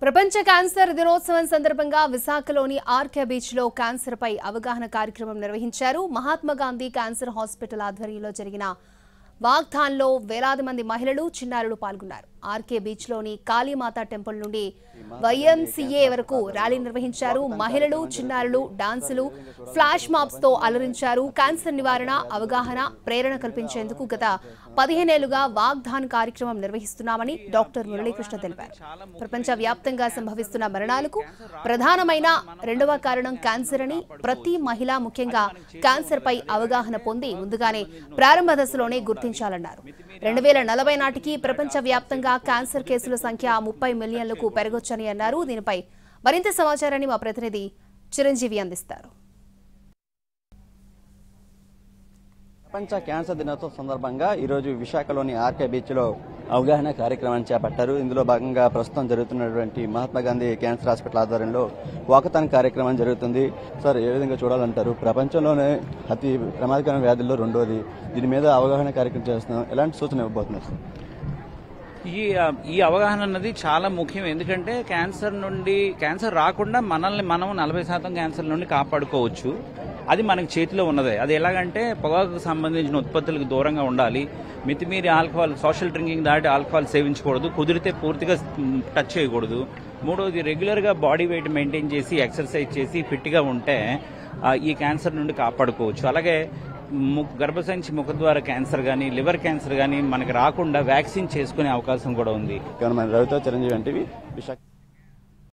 ప్రపంచ క్యాన్సర్ దినోత్సవం సందర్భంగా విశాఖలోని ఆర్కే బీచ్ లో క్యాన్సర్ పై అవగాహన కార్యక్రమం నిర్వహించారు. మహాత్మా గాంధీ క్యాన్సర్ హాస్పిటల్ ఆధ్వర్యంలో జరిగిన వాగ్దాన్లో వేలాది మంది మహిళలు, చిన్నారులు పాల్గొన్నారు. ఆర్కే బీచ్ లోని కాళీమాత టెంపుల్ నుండి వైఎంసీఏ వరకు ర్యాలీ నిర్వహించారు. మహిళలు, చిన్నారులు డాన్సులు, ఫ్లాష్ మాబ్స్ తో అలరించారు. క్యాన్సర్ నివారణ, అవగాహన, ప్రేరణ కల్పించేందుకు గత 15 ఏళ్లుగా వాగ్దాన్ కార్యక్రమం నిర్వహిస్తున్నామని డాక్టర్ మురళీకృష్ణ తెలిపారు. ప్రపంచ వ్యాప్తంగా సంభవిస్తున్న మరణాలకు ప్రధానమైన రెండవ కారణం క్యాన్సర్ అని, ప్రతి మహిళ ముఖ్యంగా క్యాన్సర్ పై అవగాహన పొంది ముందుగానే ప్రారంభ దశలోనే గుర్తించాలన్నారు. 2040 నాటికి ప్రపంచ వ్యాప్తంగా క్యాన్సర్ కేసుల సంఖ్య 30 మిలియన్లకు పెరగొచ్చని అన్నారు. దీనిపై మరింత సమాచారాన్ని మా ప్రతినిధి చిరంజీవి అందిస్తారు. ప్రపంచ క్యాన్సర్ దినోత్సవం సందర్భంగా ఈరోజు విశాఖలోని ఆర్కే బీచ్లో అవగాహన కార్యక్రమాన్ని చేపట్టారు. ఇందులో భాగంగా ప్రస్తుతం జరుగుతున్నటువంటి మహాత్మా గాంధీ క్యాన్సర్ హాస్పిటల్ ఆధ్వర్యంలో వాకథాన్ కార్యక్రమం జరుగుతుంది. సార్, ఏ విధంగా చూడాలంటారు? ప్రపంచంలోనే అతి ప్రమాదకరమైన వ్యాధుల్లో రెండోది, దీని మీద అవగాహన కార్యక్రమం చేస్తున్నాం. ఎలాంటి సూచన ఇవ్వబోతున్నారు సార్? ఈ అవగాహన అన్నది చాలా ముఖ్యం. ఎందుకంటే క్యాన్సర్ రాకుండా మనల్ని మనం 40% క్యాన్సర్ నుండి కాపాడుకోవచ్చు. అది మనకి చేతిలో ఉన్నదే. అది ఎలాగంటే పొగాకు సంబంధించిన ఉత్పత్తులకు దూరంగా ఉండాలి. మితిమీరి ఆల్కహాల్, సోషల్ డ్రింకింగ్ దాటి ఆల్కహాల్ సేవించకూడదు. కుదిరితే పూర్తిగా టచ్ చేయకూడదు. మూడోది, రెగ్యులర్గా బాడీ వెయిట్ మెయింటైన్ చేసి ఎక్సర్సైజ్ చేసి ఫిట్గా ఉంటే ఈ క్యాన్సర్ నుండి కాపాడుకోవచ్చు. అలాగే గర్భసంచి ముఖద్వార క్యాన్సర్ కానీ, లివర్ క్యాన్సర్ కానీ మనకి రాకుండా వ్యాక్సిన్ చేసుకునే అవకాశం కూడా ఉంది. చిరంజీవి అంటే